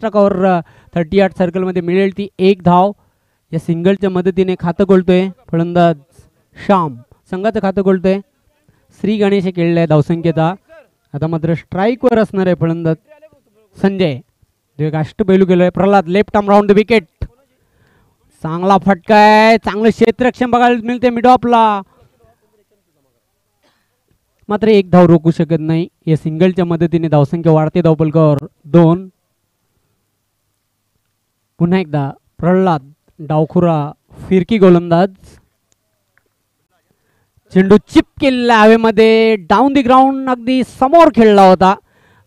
Extra cover 38 सर्कलमध्ये मिळेल ती एक धाव. या सिंगलच्या मदतीने खातं खोलतोय फलंदाज श्याम. संघाचं खातं खोलतोय. श्री गणेश खेळलाय धावसंख्येचा. आता मात्र स्ट्राईकवर असणार आहे फलंदाज संजय. एक अष्टपैलू केलोय Pralhad. Left arm round the wicket. चांगला फटका आहे. चांगलं क्षेत्ररक्षण बघायला मिळते मिड ऑफला. मात्र एक धाव रोखू शकत नाही. या सिंगलच्या मदतीने धावसंख्या वाढते. धावफलकावर 2. पुन्हा एकदा प्रल्हाद डावखुरा फिरकी गोलंदाज. चेंडू चिप केलेला हवेमध्ये डाऊन दी ग्राउंड अगदी समोर खेळला होता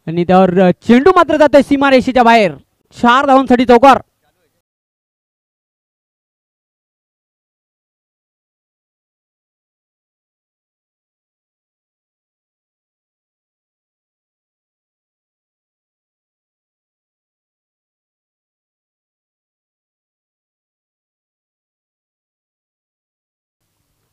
आणि त्यावर चेंडू मात्र जातोय सीमारेषेच्या बाहेर. 4 धावांसाठी चौकार.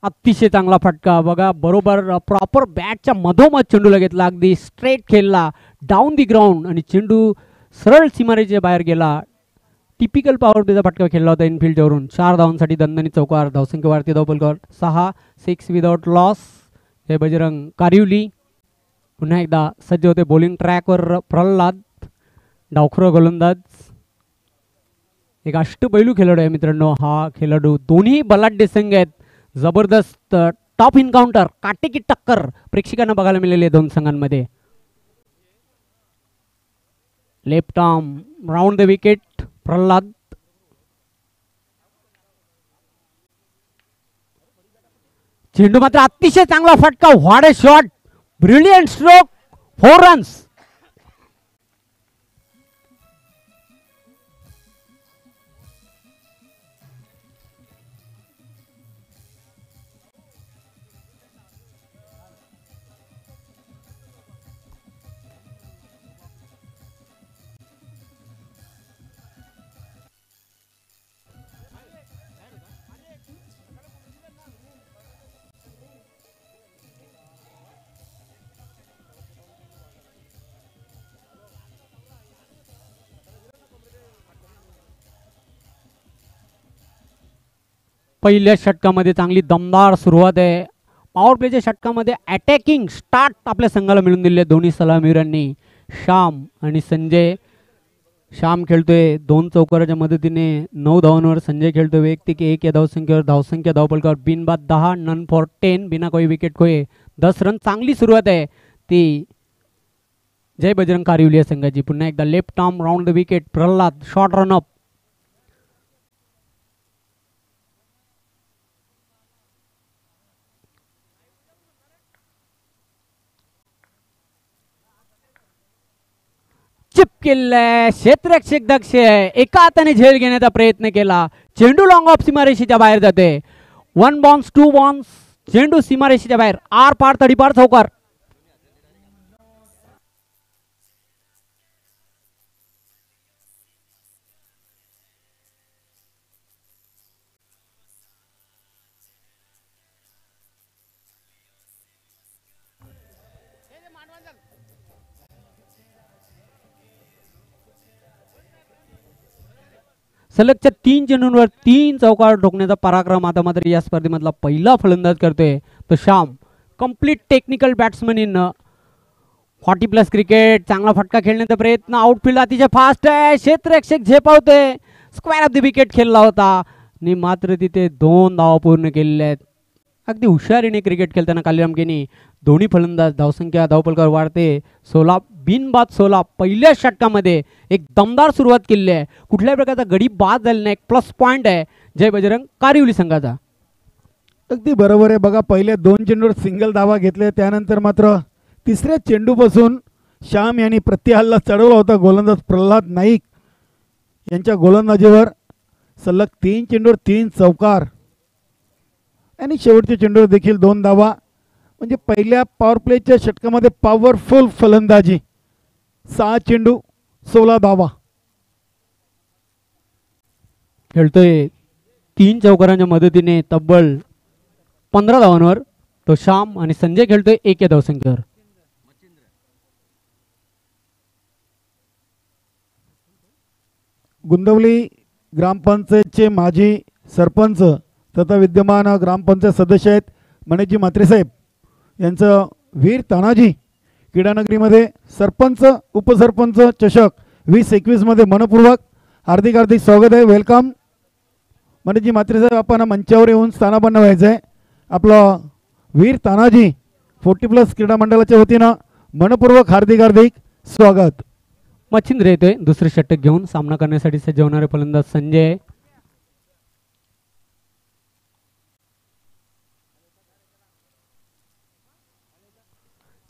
अतिशय चांगला फटका बघा. बरोबर प्रॉपर बॅटच्या मधोमध चेंडूला घेतला. अगदी स्ट्रेट खेळला डाऊन दी ग्राउंड आणि चेंडू सरळ सीमारेषेच्या बाहेर गेला. टिपिकल पॉवर प्लेचा फटका खेळला होता इनफिल्डवरून. 4 धावांसाठी दणदणीत चौकार. धावसंख्या वाढते धावफलकावर 6 विदाउट लॉस. जय बजरंग कारिवली पुन्हा एकदा सज्ज होते बॉलिंग ट्रॅकवर. प्रल्हाद डावखुरा गोलंदाज. एक अष्टपैलू खेळाडू आहे मित्रांनो हा खेळाडू. दोन्ही बलाढ्य संघ आहेत. जबरदस्त टॉप इन्काउंटर काटेकी टक्कर प्रेक्षकांना बघायला मिळाली आहे दोन संघांमध्ये. Left arm round the wicket Pralhad. चेंडू मात्र अतिशय चांगला फटका. What a shot. Brilliant stroke. 4 runs. पहिल्या षटकामध्ये चांगली दमदार सुरुवात आहे. पॉवर प्लेच्या षटकामध्ये अटॅकिंग स्टार्ट आपल्या संघाला मिळून दिले दोन्ही सलामीवीरांनी श्याम आणि संजय. श्याम खेळतोय 2 चौकाराच्या मदतीने 9 धावांवर. संजय खेळतोय वैयक्तिक 1 या धावसंख्येवर. धावसंख्या धावफलकावर बिनबाद 10 नन फॉर 10 बिना कोई विकेट खोये 10 रन. चांगली सुरुवात आहे ती जय बजरंग कारिवली संघाची. पुन्हा एकदा left arm round the wicket Pralhad. Short run up. Chip केलाय. क्षेत्ररक्षक दक्ष आहे. एका हाताने झेल घेण्याचा प्रयत्न केला. चेंडू लॉंग ऑफ सीमारेषेच्या बाहेर जाते. 1 बॉन्स 2 बॉन्स. चेंडू सीमारेषेच्या बाहेर. आर पार तडीपार चौकार. सलगच्या 3 चेंडूंवर 3 चौकार ठोकण्याचा पराक्रम आता मात्र या स्पर्धेमधला पहिला फलंदाज करतोय तो Shyam. Complete technical batsman in 40+ cricket. चांगला फटका खेळण्याचा प्रयत्न. आउटफील्ड अतिशय फास्ट आहे. क्षेत्ररक्षक झेपावतोय. स्क्वेअर ऑफ द विकेट खेळला होता आणि मात्र तिथे 2 धावा पूर्ण केलेल्या आहेत. अगदी हुशारीने क्रिकेट खेळताना कालीरामकेनी दोन्ही फलंदाज. धावसंख्या धावफलकावर वाढते 16 बिनबाद 16. पहिल्या षटकामध्ये एक दमदार सुरुवात केली आहे. कुठल्याही प्रकारचा गडी बाद झाला नाही. एक प्लस पॉइंट आहे जय बजरंग कारिवली संघाचा. अगदी बरोबर आहे. बघा पहिल्या 2 चेंडूवर सिंगल धावा घेतले. त्यानंतर मात्र तिसऱ्या चेंडूपासून श्याम यांनी प्रतिहल्ला चढवला होता. गोलंदाज प्रल्हाद नाईक यांच्या गोलंदाजीवर सलग 3 चेंडूवर 3 चौकार आणि शेवटच्या चेंडूवर देखील 2 धावा. म्हणजे पहिल्या पॉवर प्लेच्या षटकामध्ये पॉवरफुल फलंदाजी. 6 चेंडू 16 धावा. खेळतोय 3 चौकारांच्या मदतीने तब्बल 15 धावांवर तो श्याम आणि संजय खेळतोय 1 या धावसंख्येवर. गुंदवली ग्रामपंचायतचे माजी सरपंच तथा विद्यमान ग्रामपंचायत सदस्य आहेत मणिजी म्हात्रेसाहेब यांचं वीर तानाजी क्रीडानगरीमध्ये सरपंच उपसरपंच चषक 2021 मनपूर्वक हार्दिक हार्दिक स्वागत आहे. वेलकम मणिजी म्हात्रेसाहेब, आपण मंचावर येऊन स्थानापन्न व्हायचं आहे. आपलं वीर तानाजी 40+ क्रीडा मंडळाच्या वतीनं मनपूर्वक हार्दिक हार्दिक स्वागत. मच्छिंद्र येतोय दुसरे षटक घेऊन सामना करण्यासाठी सज्ज होणारे फलंदाज संजय.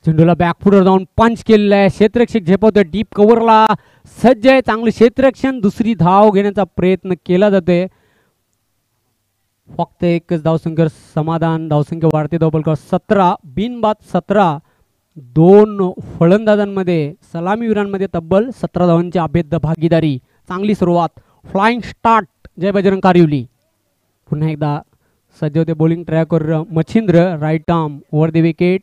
चेंडूला बॅकफुटवर जाऊन पंच केलेला आहे. क्षेत्ररक्षक झेपवतोय डीप कव्हरला सज्ज आहे. चांगले क्षेत्ररक्षण, दुसरी धाव घेण्याचा प्रयत्न केला जातोय. फक्त एकच धावसंख्येवर समाधान. धावसंख्या वाढते. धावफलक 17 बिनबाद 17. दोन फलंदाजांमध्ये सलामीवीरांमध्ये तब्बल 17 धावांची अभेद्य भागीदारी. चांगली सुरुवात, फ्लाइंग स्टार्ट जय बजरंग कारिवली. पुन्हा एकदा सज्ज होते बॉलिंग ट्रॅकवर Machhindra. Right arm over the wicket.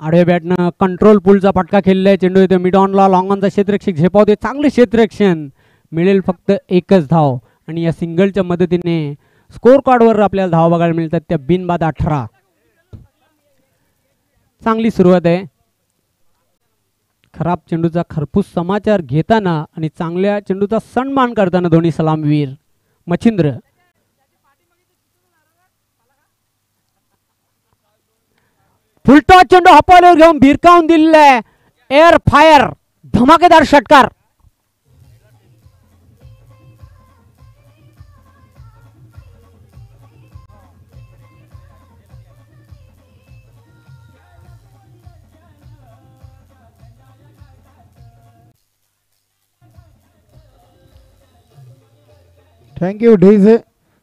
आडव्या बॅटनं कंट्रोल पुलचा फटका खेळलेला आहे. चेंडू येतो मिड ऑनला. लॉंग ऑनचा क्षेत्ररक्षक झेपावते. चांगले क्षेत्ररक्षण, मिळेल फक्त एकच धाव आणि या सिंगलच्या मदतीने स्कोर कार्डवर आपल्याला धाव बघायला मिळतात त्या बिनबाद 18. चांगली सुरुवात आहे. खराब चेंडूचा खरपूस समाचार घेताना आणि चांगल्या चेंडूचा सन्मान करताना दोन्ही सलामवीर. मच्छिंद्र फुलटॉस चेंडू हपावर घेऊन भिरकावून दिलेला आहे. एअर फायर धमाकेदार षटकार. थँक्यू डेझे.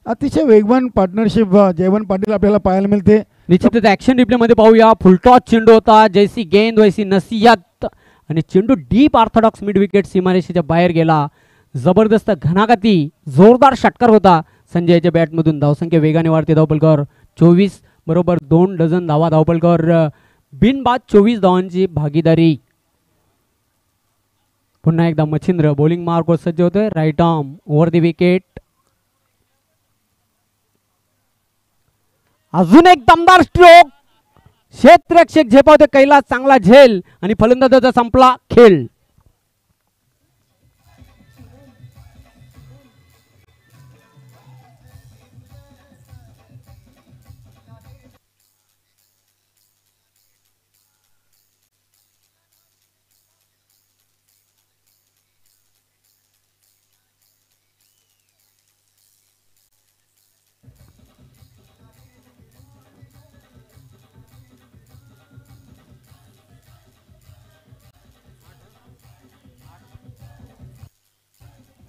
अतिशय वेगवान पार्टनरशिप जयवंत पाटील आपल्याला पाहायला मिळते. निश्चितच ऍक्शन रिप्ले मध्ये पाहूया. फुलटॉस चेंडू होता. जैसी गेंद वैसी नसीहत आणि चेंडू डीप ऑर्थोडॉक्स मिड विकेट सीमारेषेच्या बाहेर गेला. जबरदस्त घणाघाती जोरदार षटकार होता. संजयच्या बॅटमधून धावसंख्या वेगाने वाढते. धावफलकावर 24 बरोबर 2 डझन धावा. धावफलकावर बिनबाद 24 धावांची भागीदारी. पुन्हा एकदा मच्छिंद्र बॉलिंग मार्कवर सज्ज होतोय. Right arm over the wicket. अजून एक दमदार स्ट्रोक. क्षेत्ररक्षक झेपावते. कैलास चांगला झेल आणि फलंदाजाचा संपला खेळ.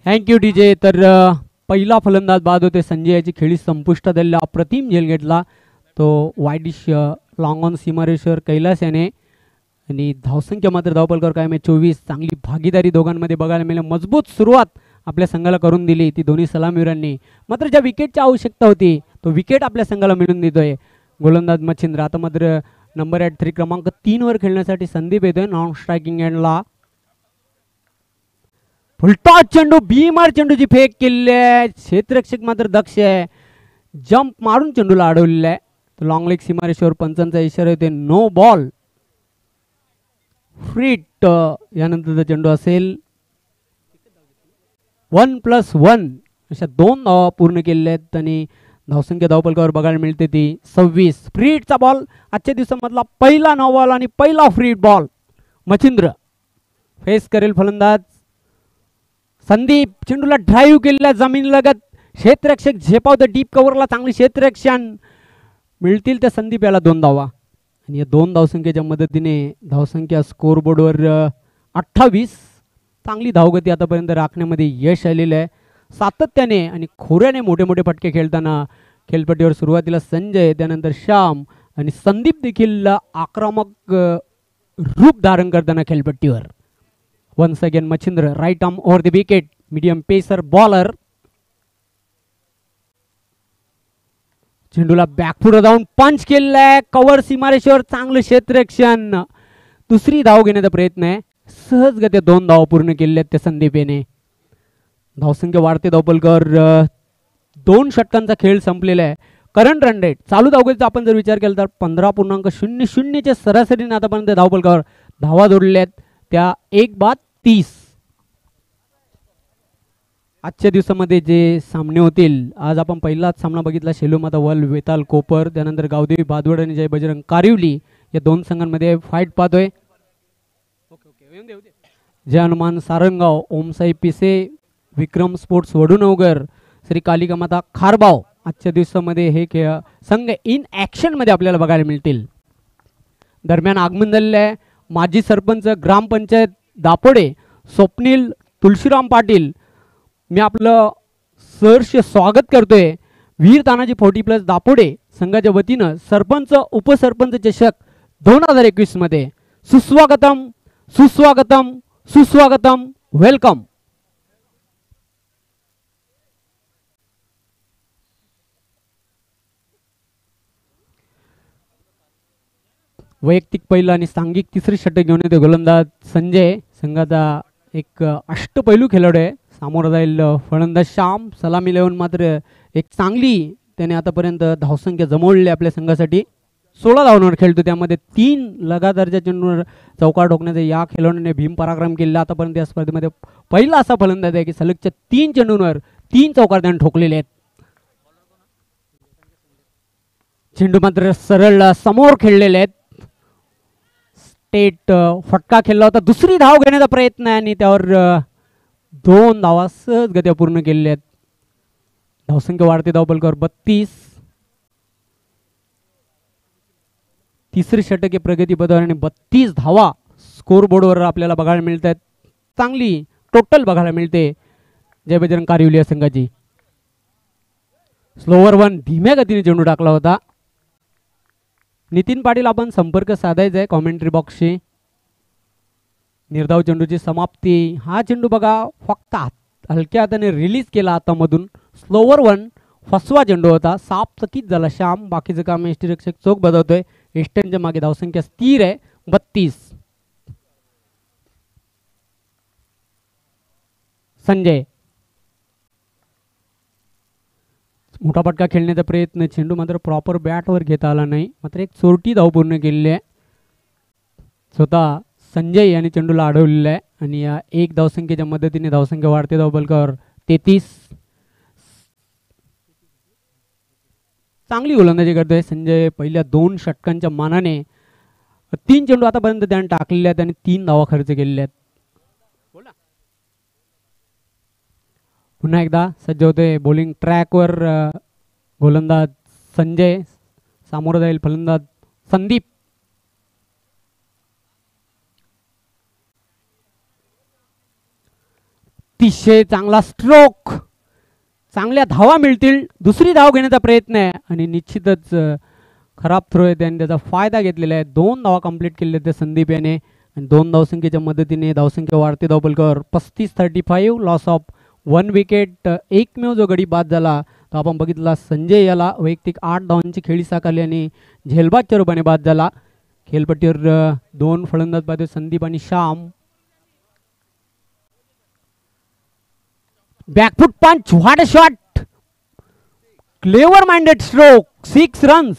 Thank you DJ. तर पहिला फलंदाज बाद होते. संजय याची खेळी संपुष्टात आलेला अप्रतिम झेल घेतला तो वायडिश लॉंग ऑन सीमारेश्वर कैलास याने. आणि धावसंख्या मात्र धावफलकावर कायम 24. चांगली भागीदारी दोघांमध्ये बघायला मिळाली. मजबूत सुरुवात आपल्या संघाला करून दिली ती दोन्ही सलामीवीरांनी. मात्र ज्या विकेटची आवश्यकता होती तो विकेट आपल्या संघाला मिळून देतोय गोलंदाज मच्छिंद्र. आता मात्र नंबर 3 क्रमांक 3 वर खेळण्यासाठी संदीप येतोय नॉन स्ट्रायकिंग एंडला. फुलटॉस चेंडू भीमार चेंडूची फेक केलेली आहे. क्षेत्ररक्षक मात्र दक्ष आहे. जंप मारून चेंडूला अडवलेला आहे. तो लॉंग लेग सीमारेषेवर पंचांचा इशारा येते नो बॉल. फ्रीट यानंतरचा चेंडू असेल. 1+1 अशा 2 धावा पूर्ण केलेल्या आहेत आणि धावसंख्या धावफलकावर बघायला मिळते ती 26. फ्रीटचा बॉल आजच्या दिवसामधला पहिला नो बॉल आणि पहिला फ्रीट बॉल. मच्छिंद्र फेस करेल फलंदाज संदीप. चेंडूला ड्राईव्ह केलेला जमीन लगत. क्षेत्ररक्षक झेपावतं डीप कव्हरला. चांगली क्षेत्ररक्षण, मिळतील त्या संदीप याला 2 धावा. आणि या 2 धावसंख्येच्या मदतीने धावसंख्या स्कोरबोर्डवर 28. चांगली धावगती आतापर्यंत राखण्यामध्ये यश आलेलं आहे. सातत्याने आणि खोऱ्याने मोठे मोठे फटके खेळताना खेळपट्टीवर सुरुवातीला संजय, त्यानंतर श्याम आणि संदीप देखील आक्रमक रूप धारण करताना खेळपट्टीवर. Once again Machhindra right arm over the wicket. Medium pacer bowler. चेंडूला बॅकफुट जाऊन पंच केलेला आहे. कव्हर सीमारेषेवर चांगलं क्षेत्ररक्षण. दुसरी धाव घेण्याचा प्रयत्न आहे. सहजगत्या 2 धावा पूर्ण केलेल्या आहेत त्या संदीप याने. धावसंख्या वाढते धावपलकर. 2 षटकांचा खेळ संपलेला आहे. करंट रन रेट चालू धावगतीचा आपण जर विचार केला तर 15.00 च्या सरासरीने आतापर्यंत धावपलकावर धावा जोडलेल्या आहेत त्या 1/30. आजच्या दिवसामध्ये जे सामने होतील, आज आपण पहिलाच सामना बघितला शेलूमाता वल वेताल कोपर, त्यानंतर गावदेवी भादवड आणि जय बजरंग कारिवली या 2 संघांमध्ये फाईट पाहतोय. जय हनुमान सारंगाव, ओमसाई पिसे, विक्रम स्पोर्ट्स वडूनवगर, श्री कालिका माता खारबाव आजच्या दिवसामध्ये हे संघ इन ॲक्शन मध्ये आपल्याला बघायला मिळतील. दरम्यान आगमन झालेलं आहे माजी सरपंच ग्रामपंचायत दापोडे स्वप्नील तुळशीराम पाटील. मी आपलं सहर्ष स्वागत करतोय. वीर तानाजी 40+ दापोडे संघाच्या वतीनं सरपंच उपसरपंच चषक 2021 मध्ये सुस्वागतम सुस्वागतम सुस्वागतम. वेलकम. वैयक्तिक पहिला आणि सांघिक तिसरी षटक घेऊन येते गोलंदाज संजय. संघाचा एक अष्टपैलू खेळाडू आहे. सामोरं जाईल फलंदाज श्याम. सलामी लेवून मात्र एक चांगली त्याने आतापर्यंत धावसंख्या जमवलेली आपल्या संघासाठी. 16 धावांवर खेळतो, त्यामध्ये 3 लगातारच्या चेंडूवर चौकार ठोकण्याचा या खेळाडूने भीम पराक्रम केलेला. आतापर्यंत या स्पर्धेमध्ये पहिला असा फलंदाज आहे की सलगच्या 3 चेंडूंवर 3 चौकार त्याने ठोकलेले आहेत. चेंडू मात्र सरळ समोर खेळलेले आहेत. स्टेट फटका खेळला होता. दुसरी धाव घेण्याचा प्रयत्न आहे आणि त्यावर 2 धावा सहजगत्या पूर्ण केलेल्या आहेत. धावसंख्या वाढते धावपलकावर 32. तिसरी षटके प्रगती पथावर आणि 32 धावा स्कोर बोर्डवर आपल्याला बघायला मिळत आहेत. चांगली टोटल बघायला मिळते जय बजरंग कारिवली या संघाची. स्लोवर 1 धीम्या गतीने चेंडू टाकला होता. नितीन पाटील आपण संपर्क साधायचा आहे कॉमेंट्री बॉक्सशी. निर्धाव चेंडूची समाप्ती. हा चेंडू बघा फक्त हलक्या हाताने रिलीज केला हातामधून. स्लोवर 1 फसवा चेंडू होता. साप चकित झाला श्याम. बाकीचं काम यष्टीरक्षक चोख बजावतोय. एस्टनच्या मागे धावसंख्या स्थिर आहे 32. संजय मोठा फटका खेळण्याचा प्रयत्न. चेंडू मात्र प्रॉपर बॅटवर घेता आला नाही. मात्र एक चोरटी धाव पूर्ण केलेली आहे. स्वतः संजय यांनी चेंडूला अडवलेला आहे आणि या 1 धावसंख्येच्या मदतीने धावसंख्या वाढते धावपलकावर 33. चांगली गोलंदाजी करतोय संजय. पहिल्या 2 षटकांच्या मानाने 3 चेंडू आतापर्यंत त्याने टाकलेले आहेत आणि 3 धावा खर्च केलेल्या आहेत. पुन्हा एकदा सज्ज होते बॉलिंग ट्रॅकवर गोलंदाज संजय. सामोरं जाईल फलंदाज संदीप. अतिशय चांगला स्ट्रोक. चांगल्या धावा मिळतील. दुसरी धाव घेण्याचा प्रयत्न आहे आणि निश्चितच खराब थ्रो आहे त्याने त्याचा फायदा घेतलेला आहे. 2 धावा कंप्लीट केलेल्या आहेत संदीप याने आणि 2 धावसंख्येच्या मदतीने धावसंख्या वाढते धावपलकावर 35-35. Loss of 1 wicket. एकमेव जो गडी बाद झाला तो आपण बघितला संजय याला वैयक्तिक 8 धावांची खेळी साकारली आणि झेलबादच्या रूपाने बाद झाला. खेळपट्टीवर 2 फलंदाज बाद संदीप आणि श्याम. बॅकफुट पंच. What a shot. Clever minded stroke. 6 runs.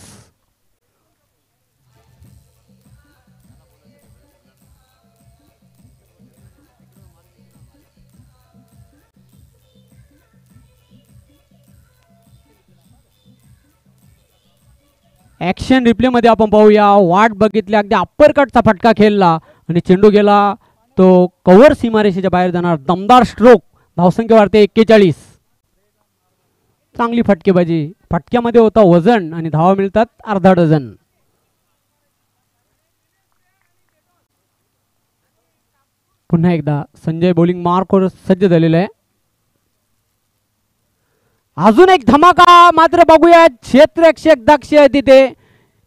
Action replay मध्ये आपण पाहूया. वाट बघितली. अगदी अप्पर कटचा फटका खेळला आणि चेंडू गेला तो कव्हर सीमारेषेच्या बाहेर जाणार. दमदार स्ट्रोक. धावसंख्या वाढते 41. चांगली फटकेबाजी. फटक्यामध्ये होता वजन आणि धावा मिळतात अर्धा डझन. पुन्हा एकदा संजय बॉलिंग मार्कवर सज्ज झालेला आहे. अजून एक धमाका मात्र बघूया. क्षेत्ररक्षक दक्ष तिथे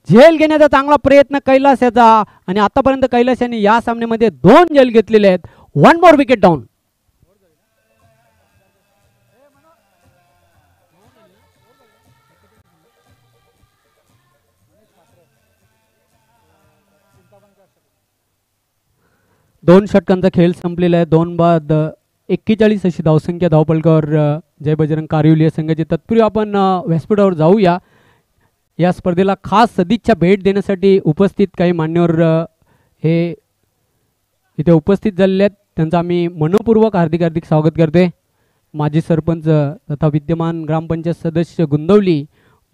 झेल घेण्याचा चांगला प्रयत्न कैलास याचा आणि आतापर्यंत कैलास यांनी या सामन्यामध्ये 2 झेल घेतलेले आहेत. 1 मोर विकेट डाऊन. 2 षटकांचा खेळ संपलेला आहे. 2 बाद 41 अशी धावसंख्या धावपलकावर जय बजरंग कारिवली या संघाची. तत्पूर्वी आपण व्यासपीठावर जाऊया. या स्पर्धेला खास सदिच्छा भेट देण्यासाठी उपस्थित काही मान्यवर हे इथे उपस्थित झालेले आहेत. त्यांचं आम्ही मनपूर्वक हार्दिक स्वागत करते. माजी सरपंच तथा विद्यमान ग्रामपंचायत सदस्य गुंदवली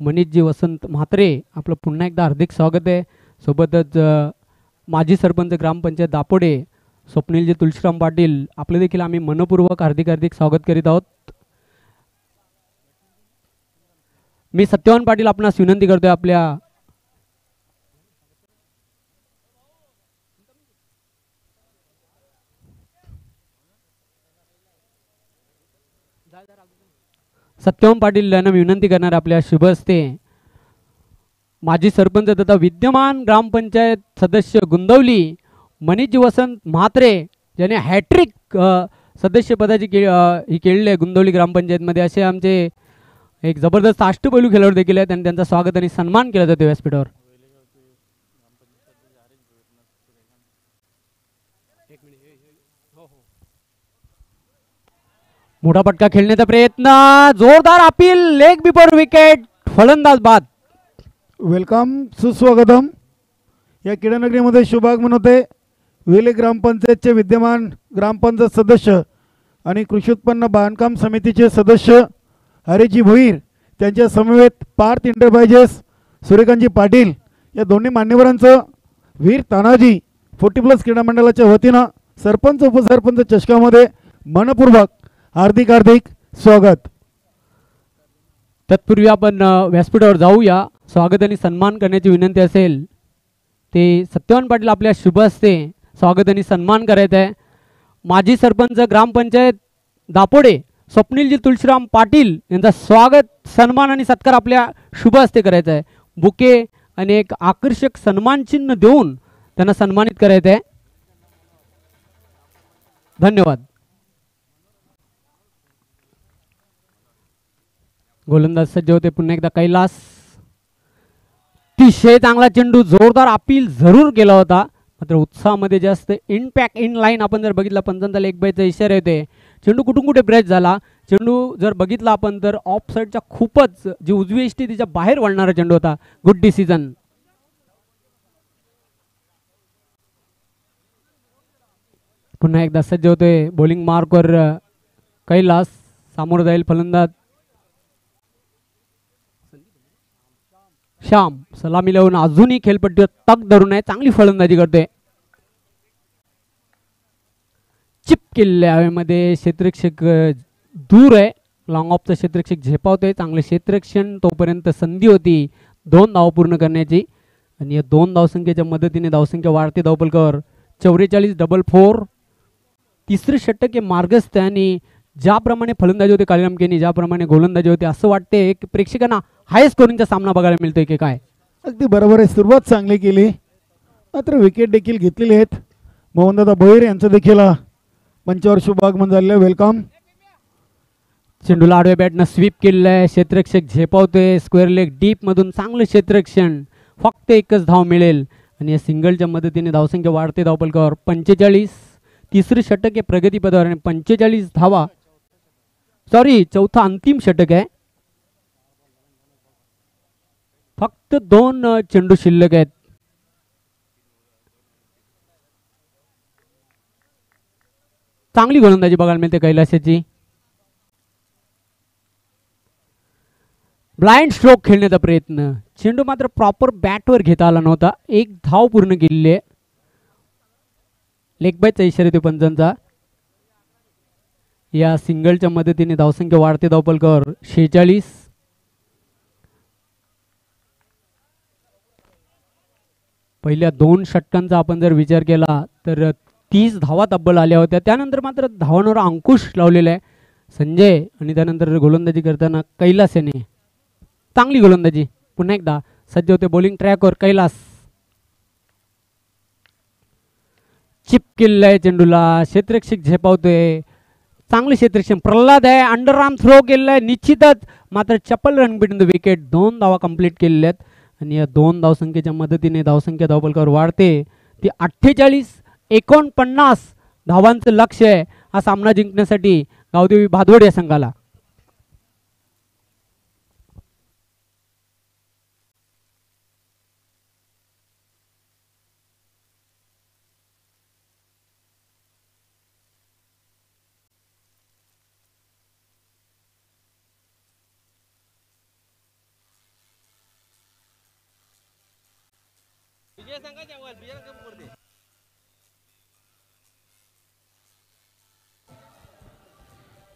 मनीषजी वसंत म्हात्रे, आपलं पुन्हा एकदा हार्दिक स्वागत आहे. सोबतच माजी सरपंच ग्रामपंचायत दापोडे स्वप्नीलजी तुळशीराम पाटील, आपले देखील आम्ही मनपूर्वक हार्दिक स्वागत करीत आहोत. मी सत्यवान पाटील आपणास विनंती करतोय आपल्या सत्यवान पाटील यांना विनंती करणार आपल्या शुभ हस्ते माजी सरपंच तथा विद्यमान ग्रामपंचायत सदस्य गुंदवली मनीषजी वसंत म्हात्रे ज्याने हॅट्रिक सदस्यपदाची ही केलेली आहे गुंदवली ग्रामपंचायतमध्ये, असे आमचे एक जबरदस्त अष्टपैलू खेळाडू देखील आहेत आणि त्यांचा स्वागत आणि सन्मान केला जातो व्यासपीठावर. मोठा पटका खेळण्याचा प्रयत्न, जोरदार अपील, लेग बिफोर विकेट, फलंदाज बाद. वेलकम, सुस्वागतम. या क्रीडानगरीमध्ये शुभागमन होते. वेले ग्रामपंचायतचे विद्यमान ग्रामपंचायत सदस्य आणि कृषी उत्पन्न बांधकाम समितीचे सदस्य हरेजी भोईर, त्यांच्या समवेत पार्थ एंटरप्राइजेस सूर्यकांतजी पाटील या दोन्ही मान्यवरांचं वीर तानाजी 40+ क्रीडा मंडळाच्या वतीनं सरपंच उपसरपंच चषकामध्ये मनपूर्वक हार्दिक स्वागत. तत्पूर्वी आपण व्यासपीठावर जाऊया. स्वागत आणि सन्मान करण्याची विनंती असेल ते सत्यवान पाटील आपल्या शुभ हस्ते स्वागत आणि सन्मान करायचं आहे. माजी सरपंच ग्रामपंचायत दापोडे स्वप्नीलजी तुळशीराम पाटील यांचा स्वागत, सन्मान आणि सत्कार आपल्या शुभ हस्ते करायचा आहे. बुके आणि एक आकर्षक सन्मान चिन्ह देऊन त्यांना सन्मानित करायचं आहे. धन्यवाद. गोलंदाज सज्ज होते पुन्हा एकदा कैलास. अतिशय चांगला चेंडू, जोरदार अपील जरूर केला होता, मात्र उत्साहामध्ये जास्त इनपॅक्ट इन लाईन आपण जर बघितला पंचांचा लेग बायचा इशारा येते. चेंडू कुठून कुठे ब्रेच झाला. चेंडू जर बघितला आपण तर ऑफ साईडच्या खूपच जी उजवी एष्टी तिच्या बाहेर वळणारा चेंडू होता. Good decision. पुन्हा एकदा सज्ज होते बॉलिंग मार्कवर कैलास. सामोर जाईल फलंदाज श्याम. सलामी लावून अजूनही खेळपट्टीवर तग धरून आहे, चांगली फलंदाजी करते. चिप केलेल्या हवेमध्ये क्षेत्ररक्षक दूर आहे. लॉंग ऑफचं क्षेत्ररक्षक झेपावतोय. चांगले क्षेत्ररक्षण, तोपर्यंत संधी होती 2 धाव पूर्ण करण्याची आणि या 2 धावसंख्येच्या मदतीने धावसंख्या वाढते धावपलकावर 44 डबल 4. तिसरे षटक हे मार्गस्थ आहे आणि ज्याप्रमाणे फलंदाजी होते कालीराम केनी, ज्याप्रमाणे गोलंदाजी होते, असं वाटते की प्रेक्षकांना हाय स्कोरिंगचा सामना बघायला मिळतोय की काय. अगदी बरोबर आहे. सुरुवात चांगली केली, मात्र विकेट देखील घेतलेली आहेत. मोहनदादा भोईर यांचं देखील मंचावर शुभागमन झालेलं आहे. वेलकम. चेंडूला आडव्या बॅटनं स्वीप केलेलं आहे. क्षेत्ररक्षक झेपावतोय. स्क्वेअर लेग डीप मधून चांगलं क्षेत्ररक्षण. फक्त एकच धाव मिळेल आणि या सिंगलच्या मदतीने धावसंख्या वाढते धावपलकावर 45. तिसरे षटक हे प्रगतीपदावर आणि 45 धावा. सॉरी, चौथा अंतिम षटक आहे. फक्त 2 चेंडू शिल्लक आहेत. चांगली गोलंदाजी बघायला मिळते कैलासाची. ब्लाइंड स्ट्रोक खेळण्याचा प्रयत्न, चेंडू मात्र प्रॉपर बॅटवर घेता आला नव्हता. 1 धाव पूर्ण केलेली आहे. लेग बायचा इशारा येतो पंचांचा. या सिंगलच्या मदतीने धावसंख्या वाढते धावपलकावर 46. पहिल्या 2 षटकांचा आपण जर विचार केला तर 30 धावा तब्बल आल्या होत्या. त्यानंतर मात्र धावांवर अंकुश लावलेला आहे संजय आणि त्यानंतर गोलंदाजी करताना कैलास याने चांगली गोलंदाजी. पुन्हा एकदा सज्ज होते बॉलिंग ट्रॅकवर कैलास. चिप केलेला आहे चेंडूला. क्षेत्ररक्षक झेपावतोय. चांगले क्षेत्ररक्षण. प्रल्हाद आहे. अंडरआर्म थ्रो केलेला आहे निश्चितच, मात्र चपल रन बिटवीन द विकेट. 2 धावा कंप्लीट केलेल्या आहेत आणि या 2 धावसंख्येच्या मदतीने धावसंख्या धावपलकावर वाढते ती 48 49 धावांचं लक्ष आहे हा सामना जिंकण्यासाठी गावदेवी भादवड या संघाला.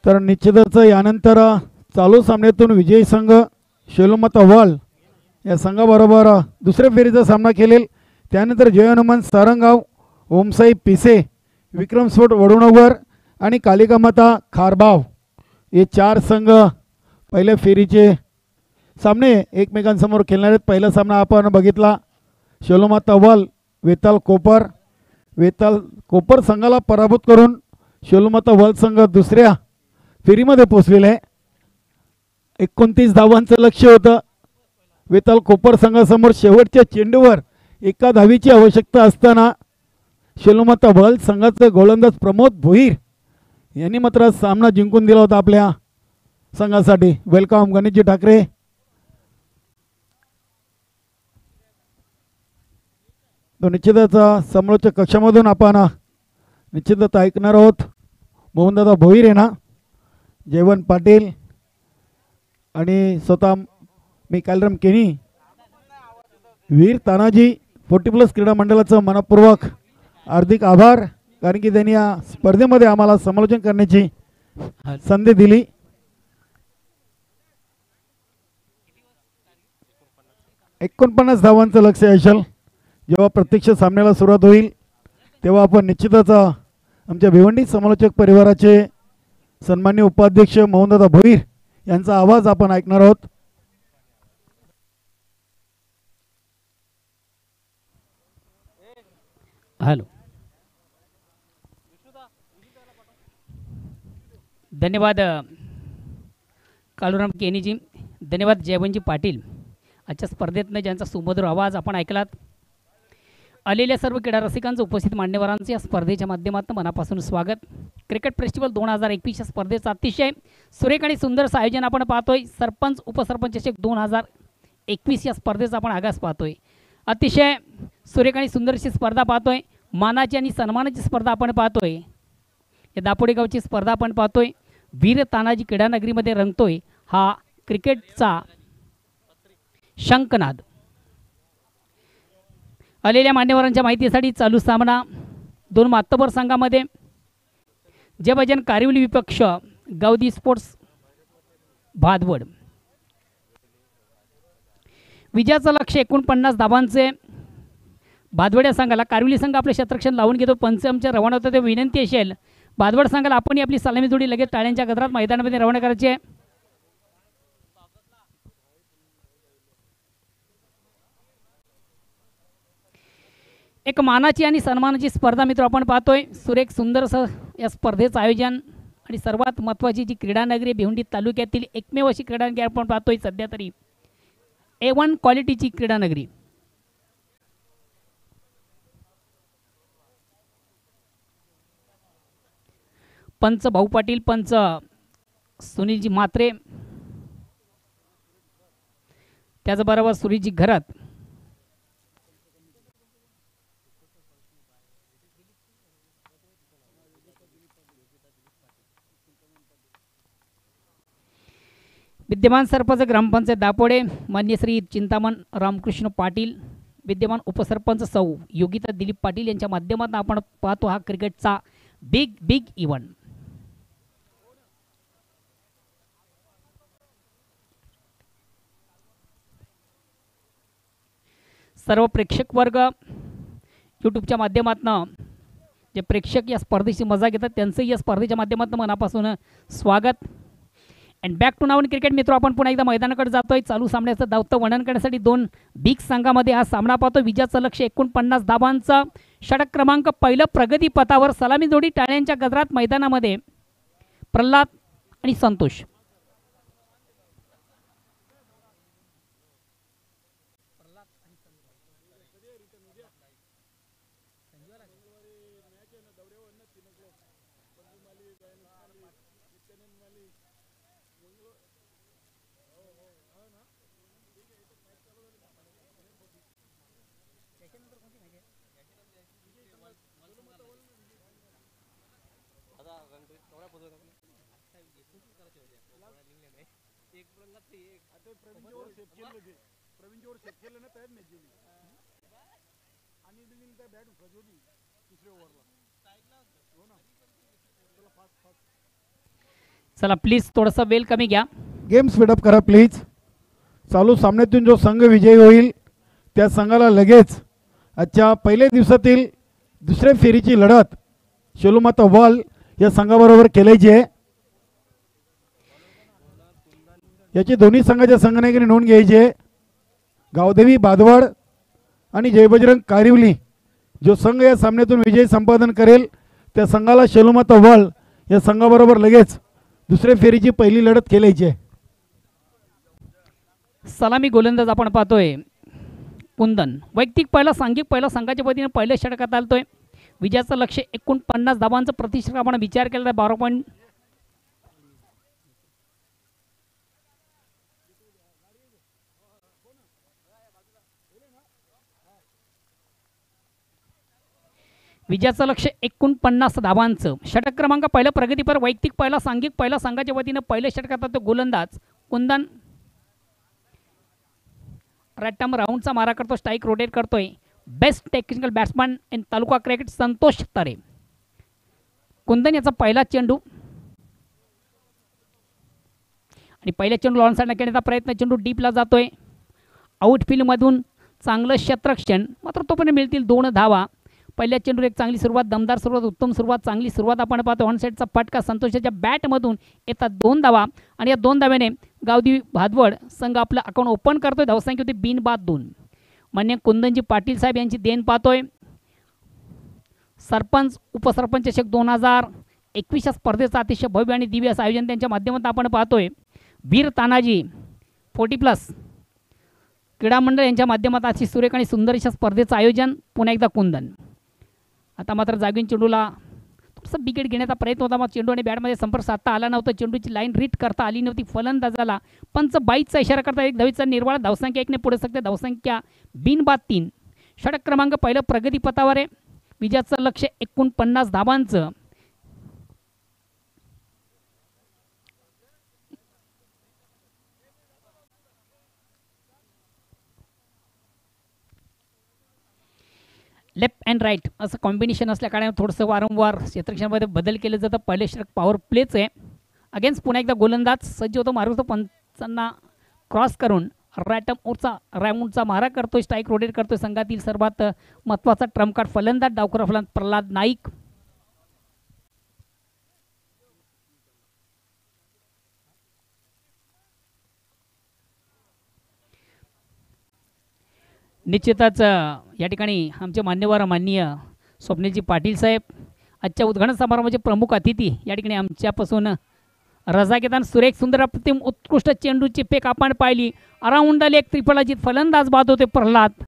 तर निश्चितच यानंतर चालू सामन्यातून विजयी संघ शेलोमत वॉल या संघाबरोबर दुसऱ्या फेरीचा सामना खेळेल. त्यानंतर जय हनुमान सारंगाव, ओमसाई पिसे, विक्रमस्फोट वडुणगर आणि कालिका माता खारबाव हे 4 संघ पहिल्या फेरीचे सामने एकमेकांसमोर खेळणार आहेत. पहिला सामना आपण बघितला शेलोमाता वॉल वेताल कोपर संघाला पराभूत करून शेलोमाता वॉल संघ दुसऱ्या फेरीमध्ये पोहोचलेला आहे. 29 धावांचं लक्ष्य होतं वेताल कोपर संघासमोर. शेवटच्या चेंडूवर 1 धावीची आवश्यकता असताना शेलोमाता वॉल संघाचे गोलंदाज प्रमोद भोईर यांनी मात्र सामना जिंकून दिला होता आपल्या संघासाठी. वेलकम गणेशजी ठाकरे. तो निश्चितच समालोचक कक्षामधून आपण निश्चितच ऐकणार आहोत मोहनदादा भोईर यांना, जयवंत पाटील आणि स्वतः मी कालराम केनी. वीर तानाजी 40+ क्रीडा मंडळाचं मनपूर्वक हार्दिक आभार, कारण की त्यांनी या स्पर्धेमध्ये आम्हाला समालोचन करण्याची संधी दिली. एकोणपन्नास धावांचं लक्ष्य असेल. जेव्हा प्रत्यक्ष सामन्याला सुरुवात होईल तेव्हा आपण निश्चितच आमच्या भिवंडी समालोचक परिवाराचे सन्मान्य उपाध्यक्ष मोहनदादा भोईर यांचा आवाज आपण ऐकणार आहोत. हॅलो, धन्यवाद कालूराम केनीजी, धन्यवाद जयवंतजी पाटील. आजच्या स्पर्धेतनं ज्यांचा सुमधुर आवाज आपण ऐकलात, आलेल्या सर्व क्रीडा रसिकांचं, उपस्थित मान्यवरांचं या स्पर्धेच्या माध्यमातून मनापासून स्वागत. क्रिकेट फेस्टिवल 2021 या स्पर्धेचं अतिशय सुरेख आणि सुंदर आयोजन आपण पाहतोय. सरपंच उपसरपंच चषक 2021 या स्पर्धेचा आपण आगास पाहतोय. अतिशय सुरेख आणि सुंदरशी स्पर्धा पाहतोय. मानाची आणि सन्मानाची स्पर्धा आपण पाहतोय. या दापोडे गावची स्पर्धा आपण पाहतोय. वीर तानाजी क्रीडानगरीमध्ये रंगतोय हा क्रिकेटचा शंखनाद. आलेल्या मान्यवरांच्या माहितीसाठी चालू सामना 2 मातबर संघामध्ये जय भजन कारिवली विपक्ष गावदी स्पोर्ट्स भादवड. विजयाचं लक्ष 49 धावांचे भादवड या संघाला. कारिवली संघ आपले क्षेत्ररक्षण लावून घेतो. पंच आमच्या रवाना होतं ते विनंती असेल भादवड संघाला आपण आपली सलामी जोडी लगेच टाळ्यांच्या गजरात मैदानामध्ये रवाना करायची आहे. एक मानाची आणि सन्मानाची स्पर्धा मित्र आपण पाहतोय. सुरेख सुंदरसं या स्पर्धेचं आयोजन आणि सर्वात महत्त्वाची जी क्रीडानगरी भिवंडी तालुक्यातील एकमेव अशी क्रीडानगरी आपण पाहतोय सध्या तरी A1 क्वालिटीची क्रीडानगरी. पंच भाऊ पाटील, पंच सुनीलजी म्हात्रे, त्याचबरोबर सुनीलजी घरात, विद्यमान सरपंच ग्रामपंचायत दापोडे मान्य श्री चिंतामण रामकृष्ण पाटील, विद्यमान उपसरपंच सौ योगिता दिलीप पाटील यांच्या माध्यमातून आपण पाहतो हा क्रिकेटचा बिग इव्हेंट. सर्व प्रेक्षक वर्ग यूट्यूबच्या माध्यमातून जे प्रेक्षक या स्पर्धेची मजा घेतात त्यांचंही या स्पर्धेच्या माध्यमातून मनापासून स्वागत. अँड बॅक टू नावन क्रिकेट मित्र, आपण पुन्हा एकदा मैदानाकडे जातोय. चालू सामन्याचं दावतं वर्णन करण्यासाठी 2 बिग संघामध्ये हा सामना पाहतो. विजयाचं लक्ष 49 धावांचा. षटक क्रमांक पहिलं प्रगती पथावर सलामी जोडी टाळ्यांच्या गजरात मैदानामध्ये प्रल्हाद आणि संतोष. चला प्लीज थोडंसं वेल कमी घ्या. गेम स्पीडअप करा प्लीज. चालू सामन्यातून जो संघ विजयी होईल त्या संघाला लगेच आजच्या पहिल्या दिवसातील दुसऱ्या फेरीची लढत शेलूमाता वॉल या संघाबरोबर खेळायची आहे. याची दोन्ही संघाच्या संघनायकांनी नोंद घ्यायची आहे. गावदेवी बादवड आणि जयबजरंग कारिवली जो संघ या सामन्यातून विजय संपादन करेल त्या संघाला शेलूमाता वॉल या संघाबरोबर लगेच दुसऱ्या फेरीची पहिली लढत खेळायची आहे. सलामी गोलंदाज आपण पाहतोय कुंदन. वैयक्तिक पहिला सांघिक पहिला संघाच्या वतीने पहिल्या षटकात आलतोय. विजयाचं लक्ष 49 धावांचं प्रतिष्ठा आपण विचार केला तर 12 पॉईंट. विजयाचं लक्ष 49 धावांचं. षटक क्रमांक पहिला प्रगतीपर वैयक्तिक पहिला सांघिक पहिला संघाच्या वतीने पहिल्या षटकात तो गोलंदाज कुंदन. रॅटम राऊंडचा मारा करतो. स्ट्राईक रोटेट करतोय. Best technical batsman in taluka cricket Santosh Tare. Kundan याचा पहिला चेंडू आणि पहिल्या चेंडू लॉन साईडला खेळण्याचा प्रयत्न. चेंडू डीपला जातोय. आउटफील्डमधून चांगलं क्षेत्ररक्षण मात्र तोपर्यंत मिळतील 2 धावा. पहिल्या चेंडूवर एक चांगली सुरुवात दमदार सुरुवात उत्तम सुरुवात चांगली सुरुवात आपण पाहतो. ऑन साईडचा फटका संतोषाच्या बॅटमधून येतात 2 धावा आणि या 2 धाव्याने गावदेवी भादवड संघ आपलं अकाउंट ओपन करतोय. धावसंख्या होती बिनबाद 2. मान्य कुंदनजी पाटील साहेब यांची देण पाहतोय. सरपंच उपसरपंच चषक 2021 स्पर्धेचं अतिशय भव्य आणि दिव्य असं आयोजन त्यांच्या माध्यमातून आपण पाहतोय. वीर तानाजी 40+ क्रीडा मंडळ यांच्या माध्यमातून अशी सुरेख आणि सुंदर अशा स्पर्धेचं आयोजन. पुन्हा एकदा कुंदन. आता मात्र जागीन चेंडूला थोडंसं बिकेट घेण्याचा प्रयत्न होता. मग चेंडू आणि बॅटमध्ये संपर्क साधता आला नव्हता. चेंडूची लाईन रीड करता आली नव्हती. फलंदाजाला पंच 22चा इशारा करता एक धावीचा निर्वाळ. धावसंख्या 1 ने पुढे सकते. धावसंख्या बिनबाद 3. षटक क्रमांक पहिलं प्रगतीपथावर आहे. विजयाचं लक्ष 49 धावांचं. लेफ्ट अँड राईट असं कॉम्बिनेशन असल्या कारणाने थोडंसं वारंवार क्षेत्ररक्षणामध्ये बदल केले जातं. पहिले षटक पॉवर प्लेच आहे. अगेन्स्ट पुन्हा एकदा गोलंदाज सज्ज होतो. मारुतो पंचांना क्रॉस करून राऊंडचा मारा करतोय. स्ट्राईक रोटेट करतोय. संघातील सर्वात महत्त्वाचा ट्रम्प कार्ड फलंदाज डावखुरा फलंदाज प्रल्हाद नाईक. निश्चितच या ठिकाणी आमचे मान्यवर माननीय स्वप्नीलजी पाटील साहेब आजच्या उद्घाटन समारंभाचे प्रमुख अतिथी या ठिकाणी आमच्यापासून रजा घेताना सुरेख सुंदर अप्रतिम उत्कृष्ट चेंडूची फेक आपण पाहिली. अराउंड एक त्रिफलाजीत फलंदाज बाद होते प्रल्हाद.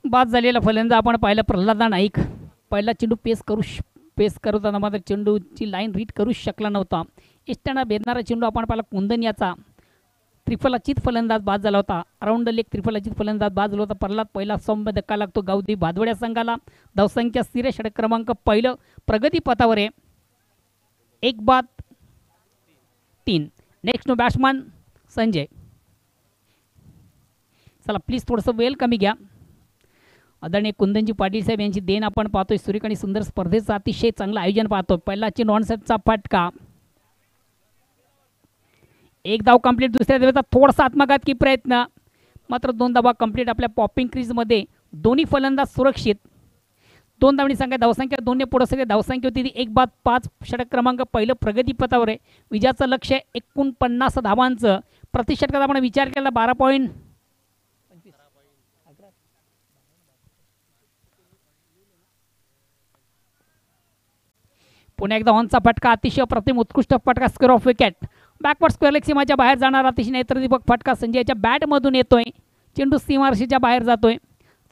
बाद झालेला फलंदाज आपण पाहिलं प्रल्हाद नाईक. पहिला चेंडू पेस करताना मात्र चेंडूची लाईन रीड करू शकला नव्हता. इष्टांना भेदणारा चेंडू आपण पाहिला. कुंदन याचा त्रिफलाचीत फलंदाज बाद झाला होता. अराउंड लेग त्रिफलाचीत फलंदाज बाद झाला होता. प्रल्हाद पहिला सौम्य धक्का लागतो गावदेवी भादवड्या संघाला. धावसंख्या स्थिर. षटक क्रमांक पहिलं प्रगती पथावर आहे. 1 बाद 3. Next no batsman Sanjay. चला प्लीज थोडंसं वेल कमी घ्या. आदरणीय कुंदनजी पाटील साहेब यांची देण आपण पाहतोय. सुरेख आणि सुंदर स्पर्धेचं अतिशय चांगलं आयोजन पाहतोय. पहिला चेंडू ऑन सेटचा फटका, एक धाव कंप्लीट. दुसऱ्या धावेचा थोडासा आत्मघातकी प्रयत्न, मात्र 2 धावा कंप्लीट. आपल्या पॉपिंग क्रीजमध्ये दोन्ही फलंदाज सुरक्षित. 2 धावणी संख्या, धावसंख्या 2 ने पुढे सगळे. धावसंख्या होती 1-5. षटक क्रमांक पहिलं प्रगतीपथावर आहे. विजयाचं लक्ष 49 धावांचं. प्रतिषटकाचा आपण विचार केला 12 पॉईंट. पुन्हा एकदा ऑनचा फटका, अतिशय प्रतिम उत्कृष्ट फटका. Square off wicket, backward square leg सीमाच्या बाहेर जाणार अतिशय नेत्रदीपक फटका संजयच्या बॅटमधून येतोय. चेंडू सीमारशीच्या बाहेर जातोय.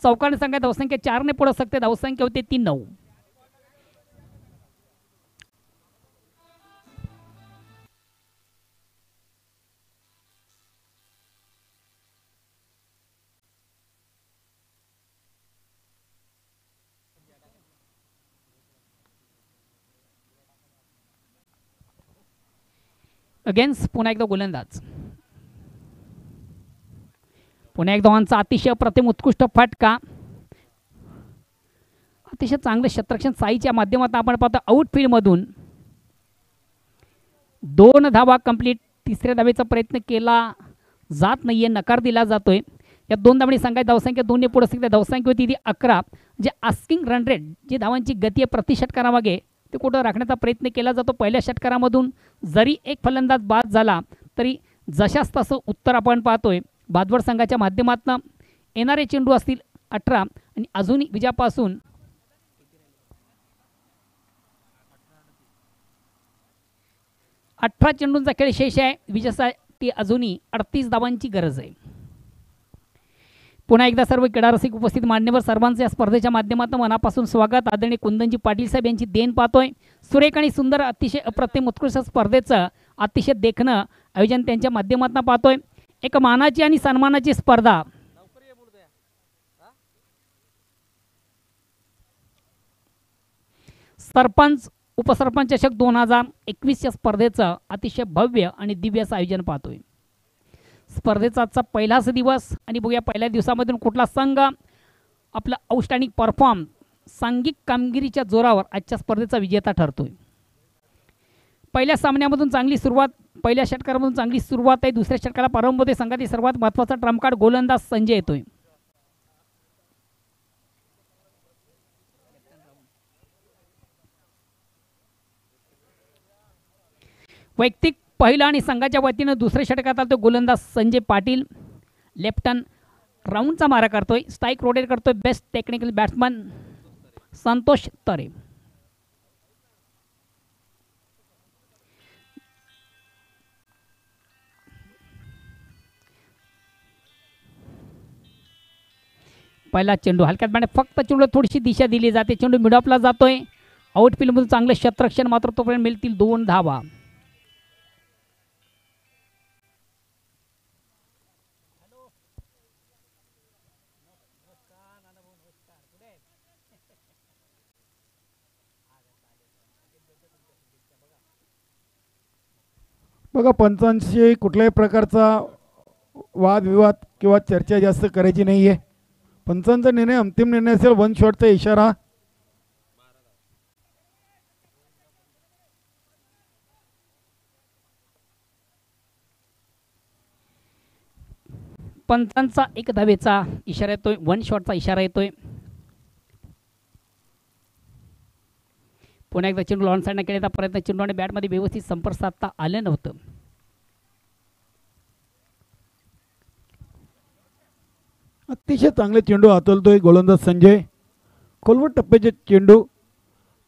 चौकाने संख्या, धावसंख्या 4 ने पुढे सकते. धावसंख्या होते 3-9. अगेन्स्ट पुन्हा एकदा गोलंदाज. पुन्हा एकदा ऑनचा अतिशय प्रतिम उत्कृष्ट फटका. अतिशय चांगलं क्षेत्ररक्षण साईच्या माध्यमातून आपण पाहतो. आउटफील्डमधून 2 धावा कंप्लीट. तिसऱ्या धावेचा प्रयत्न केला जात नाहीये, नकार दिला जातोय. या 2 धावणी संख्या, धावसंख्या 2 ने पुढे सकते. धावसंख्या होती ती 11. जे आस्किंग रन रेट, जी धावांची गती आहे प्रति षटकारामागे, ते कुठं राखण्याचा प्रयत्न केला जातो. पहिल्या षटकारामधून जरी एक फलंदाज बाद झाला तरी जशास तसं उत्तर आपण पाहतोय. बादवड संघाच्या माध्यमातून येणारे चेंडू असतील 18 आणि अजूनही विजयापासून 18 चेंडूंचा खेळ शेष आहे. विजयासाठी अजूनही 38 धावांची गरज आहे. पुन्हा एकदा सर्व क्रीडा रसिक उपस्थित मान्यवर सर्वांचे या स्पर्धेच्या माध्यमातून मनापासून स्वागत. आदरणीय कुंदनजी पाटील साहेब यांची देण पाहतोय. सुरेख आणि सुंदर अतिशय अप्रतिम उत्कृष्ट स्पर्धेचं अतिशय देखणं आयोजन त्यांच्या माध्यमातून पाहतोय. एक मानाची आणि सन्मानाची स्पर्धा. सरपंच उपसरपंच चषक 2021 या स्पर्धेचं अतिशय भव्य आणि दिव्य असं आयोजन पाहतोय. स्पर्धेचा आजचा पहिलाच दिवस आणि बघूया पहिल्या दिवसामधून कुठला संघ आपला आउटस्टँडिंग परफॉर्म सांघिक कामगिरीच्या जोरावर आजच्या स्पर्धेचा विजेता ठरतोय. पहिल्या सामन्यामधून चांगली सुरुवात, पहिल्या षटकारामधून चांगली सुरुवात आहे. दुसऱ्या षटकाला प्रारंभ होते. संघातील सर्वात महत्त्वाचा ट्रम्प कार्ड गोलंदाज संजय येतोय. वैयक्तिक पहिला आणि संघाच्या वतीनं दुसऱ्या षटकात आला तो गोलंदाज संजय पाटील. लेफ्टन राऊंडचा मारा करतोय. स्ट्राईक रोटेट करतोय बेस्ट टेक्निकल बॅट्समन संतोष तरे. पहिला चेंडू हलक्यात बॅट, फक्त चेंडू थोडीशी दिशा दिली जाते. चेंडू मिडऑफला जातोय. आउटफील्डमधून चांगलं क्षेत्ररक्षण, मात्र तोपर्यंत मिळतील 2 धावा. बघा, पंचांशी कुठल्याही प्रकारचा वादविवाद किंवा चर्चा जास्त करायची नाही आहे. पंचांचा निर्णय अंतिम निर्णय असेल. 1 शॉटचा इशारा. पंचांचा 1 धावेचा इशारा येतोय. 1 शॉटचा इशारा येतोय. पुन्हा एकदा चेंडू लॉन साईडने केल्याचा प्रयत्न. चेंडू आणि बॅटमध्ये व्यवस्थित संपर्क साधता आलं नव्हतं. अतिशय चांगले चेंडू हातोलतोय गोलंदाज संजय. खोलवर टप्प्याचे चेंडू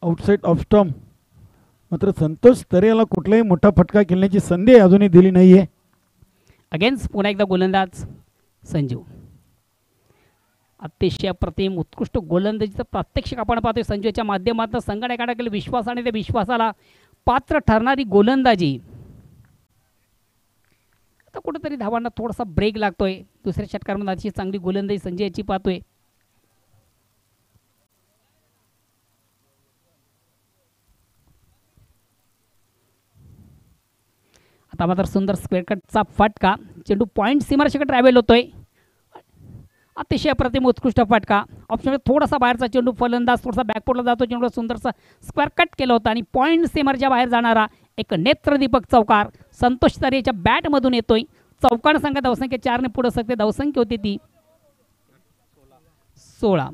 आउटसाइड ऑफ स्टंप. मात्र संतोष तरे याला कुठलाही मोठा फटका खेळण्याची संधी अजूनही दिली नाही आहे. अगेन्स्ट पुन्हा एकदा गोलंदाज संजू. अतिशय प्रतिम उत्कृष्ट गोलंदाजीचं प्रात्यक्षिक आपण पाहतोय संजूच्या माध्यमातून. संघटनाकडे विश्वास आणि त्या विश्वासाला पात्र ठरणारी गोलंदाजी. आता कुठेतरी धावांना थोडासा ब्रेक लागतोय. दुसऱ्या षटकारामध्ये अतिशय चांगली गोलंदाजी संजयची पाहतोय. आता मात्र सुंदर स्क्वेअर कटचा फटका. चेंडू पॉईंट सीमारेषेकडे ट्रॅव्हल होतोय. अतिशय अप्रतिम उत्कृष्ट फटका. ऑप्शन थोडासा बाहेरचा चेंडू, फलंदाज थोडासा बॅकपोर्टला जातो, चेंडू सुंदरसा स्क्वेअर कट केला होता आणि पॉईंट सीमरच्या बाहेर जाणारा एक नेत्रदीपक चौकार संतोष तरेच्या बॅटमधून येतोय. चौकार संघ धावसंख्या 4 ने पुढे सकते. धावसंख्या होती ती 16.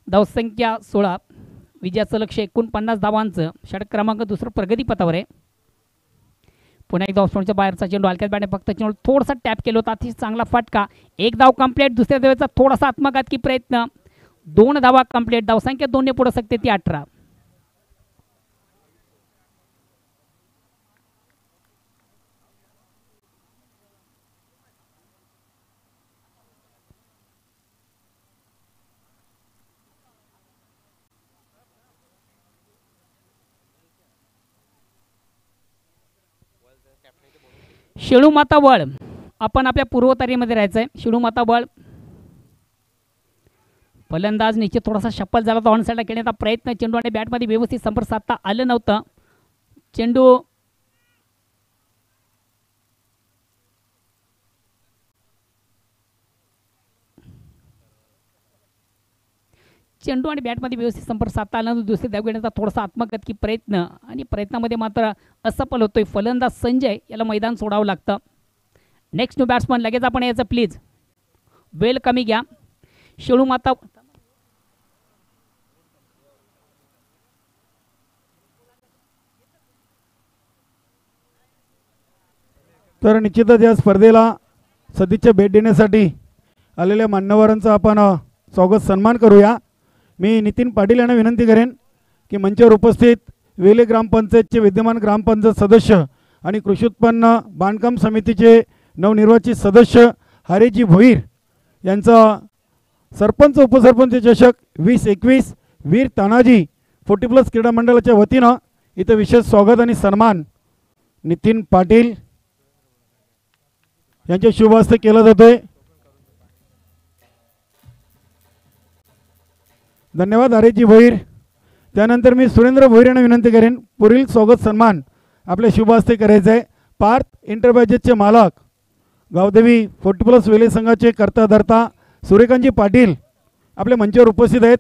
धावसंख्या 16. विजयाचं लक्ष 49 धावांचं. षटक क्रमांक दुसरं प्रगतीपथावर आहे. पुन्हा एकदा ऑप्शनच्या बाहेरचा चेंडू हलक्यात बॅटने फक्त चेंडू थोडासा टॅप केला होता. अतिशय चांगला फटका. एक धाव कंप्लीट. दुसऱ्या धावेचा थोडासा आत्मघातकी प्रयत्न. 2 धावा कंप्लीट. धावसंख्या 2 ने पुढे सकते ती 18. शेळू माता बळ. आपण आपल्या पूर्वतारीमध्ये राहायचं आहे. शेळू माता बळ. फलंदाज निश्चित थोडासा शप्पल झाला. तो ऑन साईडला खेळण्याचा प्रयत्न. चेंडू आणि बॅटमध्ये व्यवस्थित संपर्क साधता आलं नव्हतं. चेंडू चेंडू आणि बॅटमध्ये व्यवस्थित संपर्क साधता आला नव्हता. दुसरी धाव घेण्याचा थोडासा आत्मघातकी प्रयत्न आणि प्रयत्नामध्ये मात्र असफल होतोय. फलंदाज संजय याला मैदान सोडावं लागतं. नेक्स्ट न्यू बॅट्समन लगेच आपण याचं प्लीज वेळ कमी घ्या. शेळू माता तर निश्चितच या स्पर्धेला सदिच्छा भेट देण्यासाठी आलेल्या मान्यवरांचा आपण स्वागत सन्मान करूया. मी नितीन पाटील यांना विनंती करेन की मंचावर उपस्थित वेले ग्रामपंचायतचे विद्यमान ग्रामपंचायत सदस्य आणि कृषी उत्पन्न बांधकाम समितीचे नवनिर्वाचित सदस्य हरेजी भोईर यांचा सरपंच उपसरपंच चषक 2021 वीर तानाजी 40+ क्रीडा मंडळाच्या वतीनं इथं विशेष स्वागत आणि सन्मान नितीन पाटील यांच्या शुभ हस्ते केला जातोय. धन्यवाद हरेजी भोईर. त्यानंतर मी सुरेंद्र भोईर यांना विनंती करेन पुढील स्वागत सन्मान आपल्या शुभ हस्ते करायचं आहे. पार्थ एंटरप्राइजेसचे मालक गावदेवी 40+ वेले संघाचे कर्ता धर्ता सूर्यकांतजी पाटील आपल्या मंचावर उपस्थित आहेत.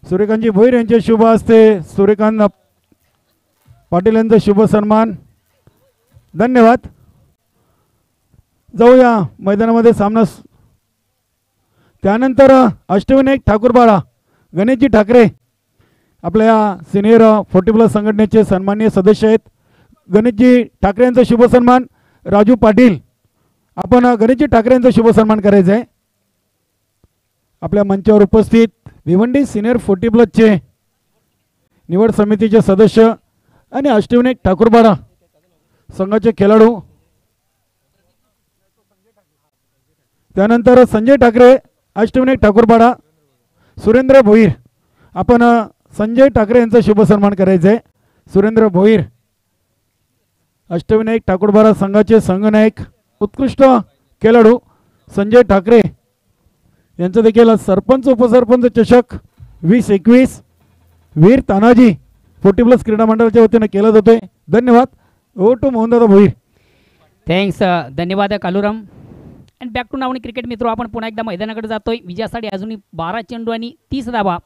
सूर्यकांतजी भोईर यांच्या शुभ हस्ते सूर्यकांत पाटील यांचा शुभ सन्मान. धन्यवाद. जाऊया मैदानामध्ये सामना. त्यानंतर अष्टविनायक ठाकूरबाळा गणेशजी ठाकरे आपल्या या सिनियर 40+ संघटनेचे सन्माननीय सदस्य आहेत. गणेशजी ठाकरे यांचा शुभ सन्मान. राजू पाटील आपण गणेशजी ठाकरे यांचा शुभ सन्मान करायचा आहे. आपल्या मंचावर उपस्थित भिवंडी सिनियर 40+चे निवड समितीचे सदस्य आणि अष्टविनायक ठाकूरबाळा संघाचे खेळाडू. त्यानंतर संजय ठाकरे अष्टविनायक ठाकूरबाळा सुरेंद्र भोईर आपण संजय ठाकरे यांचा शुभ सन्मान करायचा आहे. सुरेंद्र भोईर अष्टविनायक ठाकूरबाळा संघाचे संघनायक उत्कृष्ट खेळाडू संजय ठाकरे यांचं देखील सरपंच उपसरपंच चषक 2021 वीर तानाजी 40+ क्रीडा मंडळाच्या वतीने केला जातोय. धन्यवाद. Over to Mohandada Bhoir. Thanks. धन्यवाद Kaluram. And back to Navni cricket मित्र. आपण पुन्हा एकदा मैदानाकडे जातोय. विजयासाठी अजूनही 12 चेंडू आणि 30 धावा.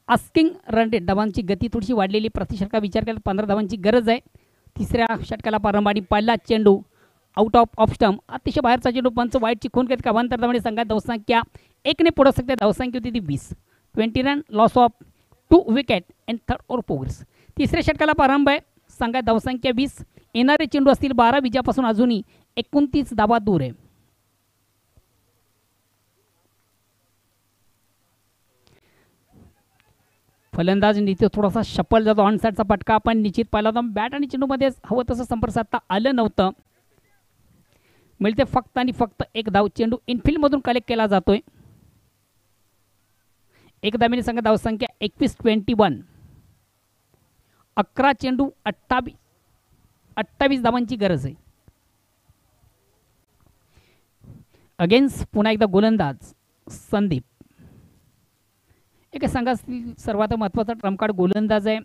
आस्किंग रन रेट धावांची गती थोडीशी वाढलेली. प्रति षटका विचार केला 15 धावांची गरज आहे. तिसऱ्या षटकाला प्रारंभ आणि पहिला चेंडू आउट ऑफ स्टंप. अतिशय बाहेरचा चेंडू पंच वाईटची खून घेत कावांतर धावांनी संघात धावसंख्या 1 ने पुढे सकते. धावसंख्या होती ती 20 run. Loss of 2 wicket and 3rd over progress. तिसऱ्या षटकाला प्रारंभ आहे. संघात धावसंख्या 20. येणारे चेंडू असतील 12. विजयापासून अजूनही 29 धावा दूर आहे. फलंदाज निश्चित थोडासा शप्पल जातो. ऑन साईडचा फटका आपण निश्चित पाहिला होता. बॅट आणि चेंडूमध्ये हवं तसं संपर्क साधता आलं नव्हतं. मिळते फक्त आणि फक्त एक धाव. चेंडू इनफिल्डमधून कलेक्ट केला जातोय. एक धावेने संघ धावसंख्या 21-21. 11 चेंडू 28 धावांची गरज आहे. अगेन्स्ट पुन्हा एकदा गोलंदाज संदीप. एका संघातील सर्वात महत्त्वाचा ट्रम्प कार्ड गोलंदाज आहे.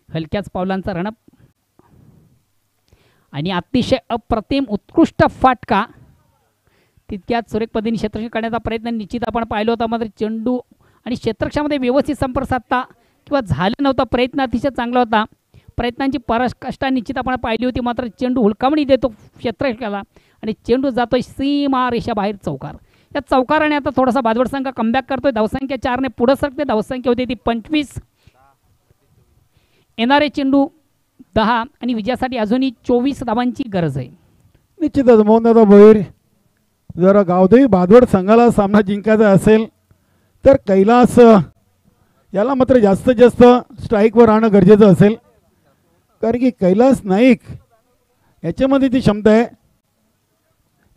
हलक्याच पावलांचा रणप आणि अतिशय अप्रतिम उत्कृष्ट फाटका, तितक्याच सुरेख पद्धतीने क्षेत्ररक्षण करण्याचा प्रयत्न निश्चित आपण पाहिला होता. मात्र चेंडू आणि क्षेत्ररक्षणामध्ये व्यवस्थित संपर्क साधता किंवा झालं नव्हता. प्रयत्न अतिशय चांगला होता. प्रयत्नांची पराकाष्ठा निश्चित आपण पाहिली होती. मात्र चेंडू हुलकावणी देतो क्षेत्ररक्षकाला आणि चेंडू जातोय सीमा रेषा बाहेर चौकार. या चौकाराने आता थोडासा भादवड संघ कमबॅक करतोय. धावसंख्या 4ने पुढे सरकते. धावसंख्या होती ती 25. येणारे चेंडू 10 आणि विजयासाठी अजूनही 24 धावांची गरज आहे. निश्चितच मोहनदादा भोईर, जर गावदेवी भादवड संघाला सामना जिंकायचा असेल तर कैलास याला मात्र जास्तीत जास्त स्ट्राईकवर राहणं गरजेचं असेल. कारण की कैलास नाईक याच्यामध्ये ती क्षमता आहे.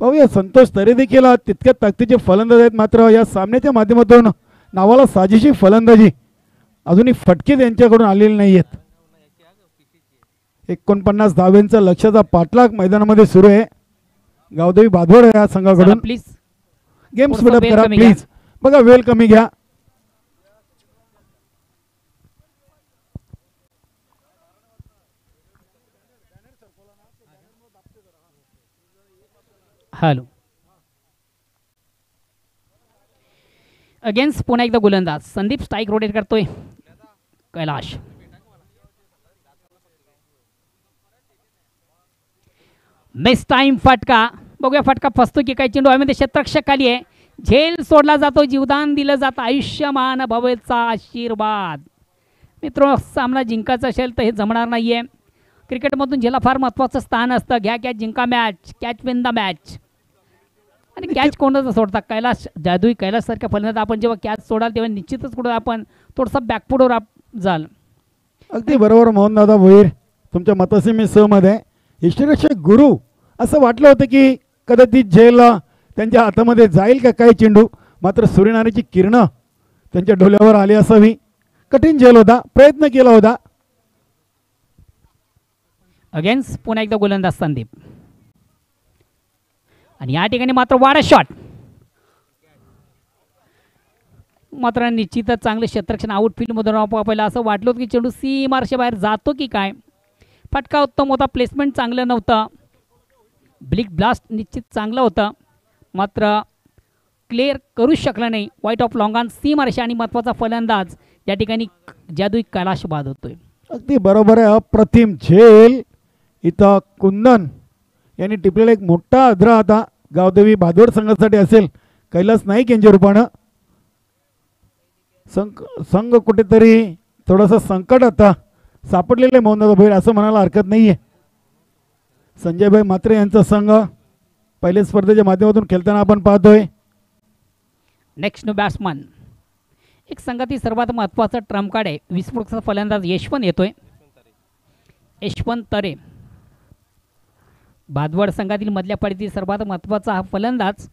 पाहूया, संतोष तरे देखील तितक्या ताकदीचे फलंदाज आहेत. मात्र या सामन्याच्या माध्यमातून नावाला साजेशी फलंदाजी अजूनही फटके त्यांच्याकडून आलेले नाही आहेत. 49 धावेंचा लक्ष्याचा पाठलाग मैदानामध्ये सुरू आहे गावदेवी भादवड या संघाकडून. प्लीज गेम थोडंसं स्पीडअप वेळ करा कमी प्लीज. बघा, वेळ कमी घ्या. हॅलो अगेन्स्ट पुन्हा एकदा गोलंदाज संदीप स्ट्राईक रोटेट करतोय. कैलाश मिस टाइम फटका. बघूया फटका फसतो की काय. चेंडू हवेमध्ये क्षेत्ररक्षक खाली आहे. झेल सोडला जातो. जीवदान दिलं जातं. आयुष्यमान भवेचा आशीर्वाद. मित्र, सामना जिंकायचा असेल तर हे जमणार नाहीये. क्रिकेटमधून झेला फार महत्त्वाचं स्थान असतं. घ्या कॅच, जिंका match, catch win the match. आणि कॅच कोणाचं सोडता? कैलास जादुई कैलास सारख्या फलंदाज आपण जेव्हा कॅच सोडाल तेव्हा निश्चितच कुठं आपण थोडंसं बॅकफुटवर जाल. अगदी बरोबर मोहनदादा भोईर, तुमच्या मताशी मी सहमत आहे. यष्टीरक्षक गुरु असं वाटलं होतं की कदाचित झेल त्यांच्या हातामध्ये जाईल का काय चेंडू. मात्र सूर्यनारायणची किरणं त्यांच्या डोल्यावर आली असावी. कठीण झेल होता, प्रयत्न केला होता. अगेन्स्ट पुन्हा एकदा गोलंदाज संदीप. आणि या ठिकाणी मात्र वाडा शॉट. मात्र निश्चितच चांगले क्षेत्ररक्षण आउटफील्डमधून आपल्याला असं वाटलं होतं की चेंडू सीमारेषे बाहेर जातो की काय. फटका उत्तम होता. प्लेसमेंट चांगलं नव्हतं. ब्लिक ब्लास्ट निश्चित चांगलं होतं. मात्र क्लिअर करू शकला नाही. वाईट ऑफ लॉंगॉन सीमारेषा आणि महत्त्वाचा फलंदाज या ठिकाणी जादुई कैलाश बाद होतोय. अगदी बरोबर आहे. अप्रतिम झेल इथं कुंदन यांनी टिपलेला एक मोठा आदरा आता गावदेवी भादवड संघासाठी असेल कैलास नाईक यांच्या रूपानं. संघ कुठेतरी थोडासा संकट आता सापडलेलं आहे मोहनदादा भोईर, असं म्हणायला हरकत नाही आहे. संजयभाई म्हात्रे यांचा संघ पहिल्या स्पर्धेच्या माध्यमातून खेळताना आपण पाहतोय. नेक्स्ट न्यू बॅट्समन एक संघातील सर्वात महत्त्वाचा ट्रम्प कार्ड आहे. विस्फोटचा फलंदाज यशवंत येतोय. यशवंत तरे भादवड संघातील मधल्या पाळीतील सर्वात महत्त्वाचा हा फलंदाज.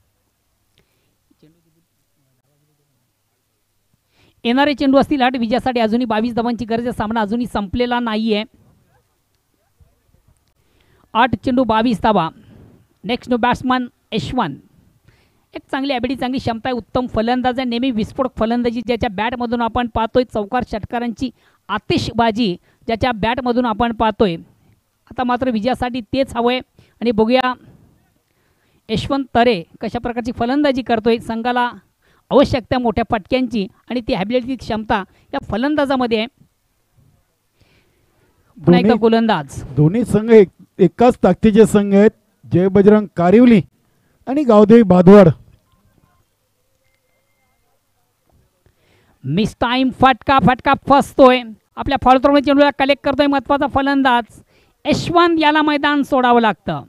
येणारे चेंडू असतील 8. विजयासाठी अजूनही 22 धावांची गरज आहे. सामना अजूनही संपलेला नाहीये. 8 चेंडू 22 धावा. Next new batsman Yashwant. एक चांगली ॲबिलिटी, चांगली क्षमता आहे. उत्तम फलंदाज आहे. नेहमी विस्फोटक फलंदाजी ज्याच्या बॅटमधून आपण पाहतोय. चौकार षटकारांची आतिषबाजी ज्याच्या बॅटमधून आपण पाहतोय. आता मात्र विजयासाठी तेच हवंय. आणि बघूया यशवंत तरे कशा प्रकारची फलंदाजी करतोय. संघाला आवश्यकता मोठ्या फटक्यांची आणि ती ॲबिलिटी, क्षमता या फलंदाजामध्ये आहे. पुन्हा एकदा गोलंदाज. दोन्ही संघ एकाच ताकदीचे संघ आहेत. जय बजरंग कारिवली आणि गावदेवी भादवड. मिस टाइम फटका फसतोय. आपल्या फॉलोथ्रोमध्ये चेंडूला कलेक्ट करतोय महत्त्वाचा फलंदाज यशवंत. याला मैदान सोडावं लागतं.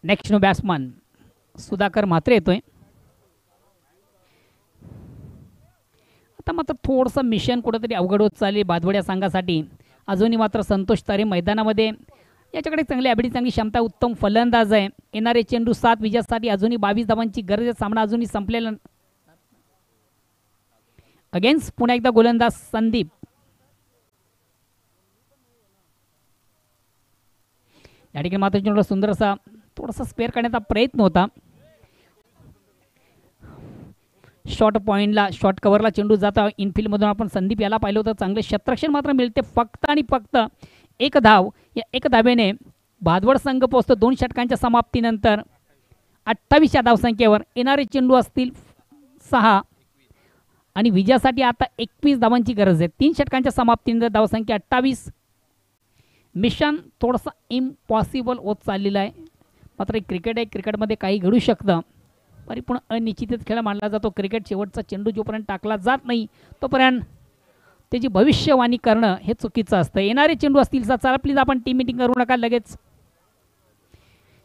Next no batsman Sudhakar Mhatre येतोय. आता मात्र थोडंसं मिशन कुठंतरी अवघड होत चालले बादवड्या संघासाठी. अजूनही मात्र संतोष तारे मैदानामध्ये. याच्याकडे चांगली ॲबिलिटी, चांगली क्षमता, उत्तम फलंदाज आहे. येणारे चेंडू 7 विजयासाठी अजूनही 22 धावांची गरज आहे. सामना अजूनही संपलेला. अगेन्स्ट पुन्हा एकदा गोलंदाज संदीप. या ठिकाणी मात्र चेंडूला सुंदर असा थोडासा स्पेअर करण्याचा प्रयत्न होता. शॉर्ट पॉईंटला, शॉर्ट कव्हरला चेंडू जाता इनफिल्डमधून आपण संदीप याला पाहिलं होतं. चांगले क्षेत्ररक्षण मात्र मिळते. फक्त आणि फक्त 1 धाव. या 1 धावेने भादवड संघ पोहोचतो 2 षटकांच्या समाप्तीनंतर 28 या धावसंख्येवर. येणारे चेंडू असतील 6 आणि विजयासाठी आता 21 धावांची गरज आहे. 3 षटकांच्या समाप्तीनंतर धावसंख्या 28. मिशन थोडंसं इम्पॉसिबल होत चाललेलं आहे. मात्र क्रिकेट आहे, क्रिकेटमध्ये काही घडू शकतं. परिपूर्ण अनिश्चित खेळ मानला जातो. क्रिकेट शेवटचा चेंडू जोपर्यंत टाकला जात नाही तोपर्यंत त्याची भविष्यवाणी करणं हे चुकीचं असतं. येणारे चेंडू असतील चला प्लीज आपण टीम मीटिंग करू नका लगेच.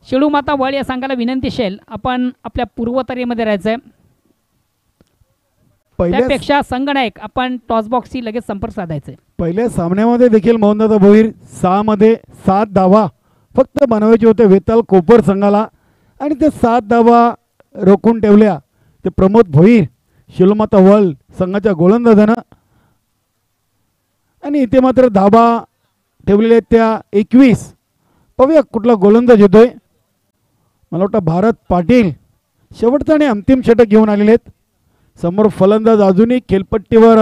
शेळू माता वळ या संघाला विनंती असेल आपण आपल्या पूर्वतरेमध्ये राहायचं आहे. त्यापेक्षा संघनायक आपण टॉस बॉक्सशी लगेच संपर्क साधायचा. पहिल्या सामन्यामध्ये देखील मोहनदादा भोईर 6 मध्ये 7 धावा फक्त बनवायचे होते वेताल कोपर संघाला आणि ते 7 धावा रोखून ठेवल्या ते प्रमोद भोईर शिलमाता वल संघाच्या गोलंदाजानं. आणि इथे मात्र धाबा ठेवलेल्या त्या 21. पाहूया कुठला गोलंदाज येतोय. मला वाटतं भारत पाटील शेवटचा आणि अंतिम षटक घेऊन आलेले आहेत. समोर फलंदाज अजूनही खेळपट्टीवर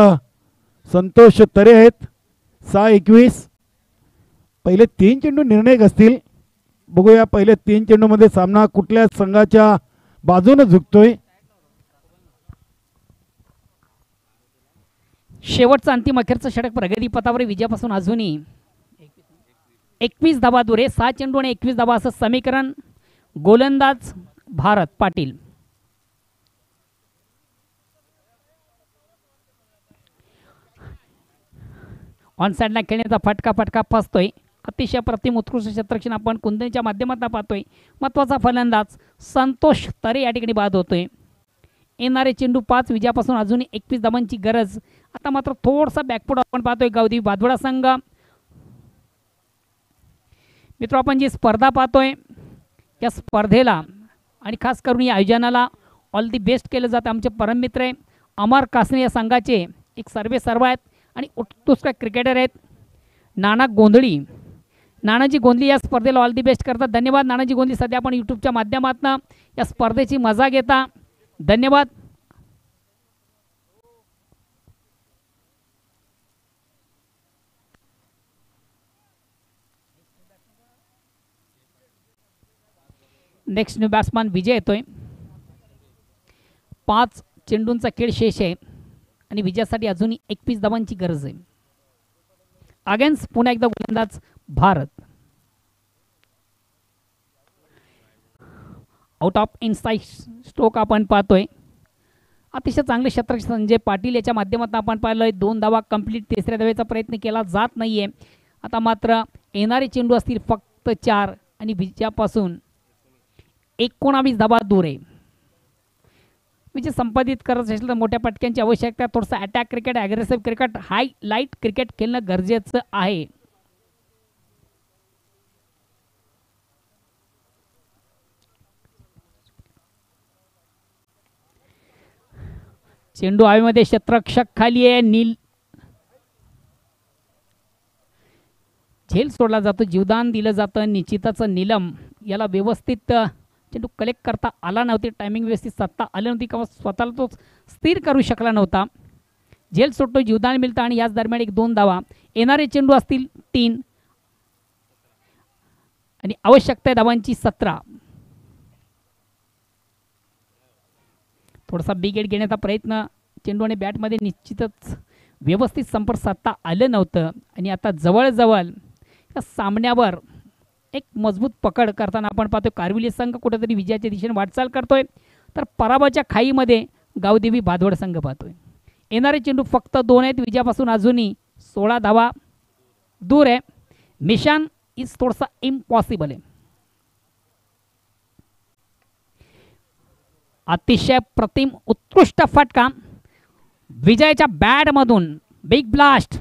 संतोष तरे आहेत. 6-21. पहिले 3 चेंडू निर्णायक असतील. बघूया पहिले 3 चेंडूमध्ये सामना कुठल्या संघाच्या बाजूने झुकतोय. शेवटचं अंतिम अखेरचं षटक प्रगतीपथावर. विजयापासून अजूनही 21 धावा दूर आहे. 6 चेंडू आणि 21 धावा असं समीकरण. गोलंदाज भारत पाटील. ऑन साईडला खेळण्याचा फटका फसतोय. अतिशय प्रतिम उत्कृष्ट क्षेत्ररक्षण आपण कुंदनच्या माध्यमातून पाहतोय. महत्त्वाचा फलंदाज संतोष तरे या ठिकाणी बाद होतोय. येणारे चेंडू 5 विजयापासून अजूनही 21 धावांची गरज. आता मात्र थोडासा बॅकफूट आपण पाहतोय गावदेवी भादवडा संघ. मित्र आपण जी स्पर्धा पाहतोय या स्पर्धेला आणि खास करून या आयोजनाला ऑल दी बेस्ट केलं जातं. आमचे परममित्र आहे अमर कासने या संघाचे एक सर्व आहेत आणि उत्कृष्ट क्रिकेटर आहेत नाना गोंधळी. नानाजी गोंधळी या स्पर्धेला ऑल दी बेस्ट करतात. धन्यवाद नानाजी गोंधळी. सध्या आपण यूट्यूबच्या माध्यमातून या स्पर्धेची मजा घेता. धन्यवाद. नेक्स्ट न्यू बॅट्समॅन विजय येतोय. 5 चेंडूंचा खेळ शेष आहे आणि विजयासाठी अजूनही 21 धावांची गरज आहे. अगेन्स्ट पुन्हा एकदा गोलंदाज Bharat. Out of inside stroke आपण पाहतोय. अतिशय चांगले क्षेत्ररक्षण संजय पाटील याच्या माध्यमातून आपण पाहिलंय. 2 धावा कंप्लीट. 3ऱ्या धावेचा प्रयत्न केला जात नाहीये. आता मात्र येणारे चेंडू असतील फक्त 4 आणि विजयापासून 19 धावा दूर आहे. विजय संपादित करत असेल तर मोठ्या पटक्यांची आवश्यकता. थोडंसं अटॅक क्रिकेट, ॲग्रेसिव्ह क्रिकेट, हाय लाईट क्रिकेट खेळणं गरजेचं आहे. चेंडू हवेमध्ये क्षेत्ररक्षक खाली आहे. नील झेल सोडला जातो, जीवदान दिलं जातं. निश्चिताचं नीलम याला व्यवस्थित चेंडू कलेक्ट करता आला नव्हती. टायमिंग व्यवस्थित साधता आली नव्हती किंवा स्वतःला तो स्थिर करू शकला नव्हता. झेल सोडतो, जीवदान मिळतं आणि याच दरम्यान 1-2 धावा. येणारे चेंडू असतील 3 आणि आवश्यकता आहे धावांची 17. थोडासा बिग एड घेण्याचा प्रयत्न चेंडू आणि बॅटमध्ये निश्चितच व्यवस्थित संपर्क साधता आलं नव्हतं आणि आता जवळजवळ या सामन्यावर एक मजबूत पकड करताना आपण पाहतोय. कारविली संघ कुठेतरी विजयाच्या दिशेने वाटचाल करतोय तर पराभवाच्या खाईमध्ये गावदेवी भादवड संघ पाहतोय. येणारे चेंडू फक्त 2 आहेत. विजयापासून अजूनही 16 धावा दूर आहे. मिशन इज थोडासा इम्पॉसिबल आहे. अतिशय प्रतिम उत्कृष्ट फटका विजयच्या बॅटमधून बिग ब्लास्ट.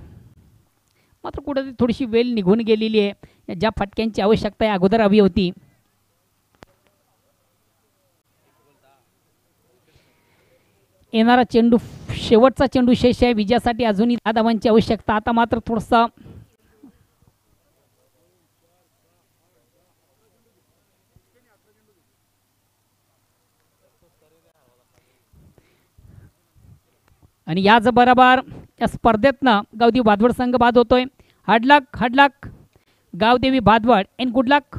मात्र कुठेतरी थोडीशी वेळ निघून गेलेली आहे. ज्या फटक्यांची आवश्यकता आहे अगोदर हवी होती. येणारा चेंडू शेवटचा चेंडू शेष आहे. विजयासाठी अजूनही 10 धावांची आवश्यकता. आता मात्र थोडंसं आणि याच बरोबर या स्पर्धेतनं गावदेवी भादवड संघ बाद होतोय. हडलक गावदेवी भादवड एन गुड लक.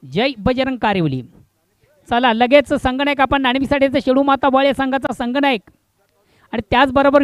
जय बजरंग कारिवली. चला लगेच संगणक आपण नाणेफीसाठीचा शेडू माता बळ या संघाचा संगणक आणि त्याचबरोबर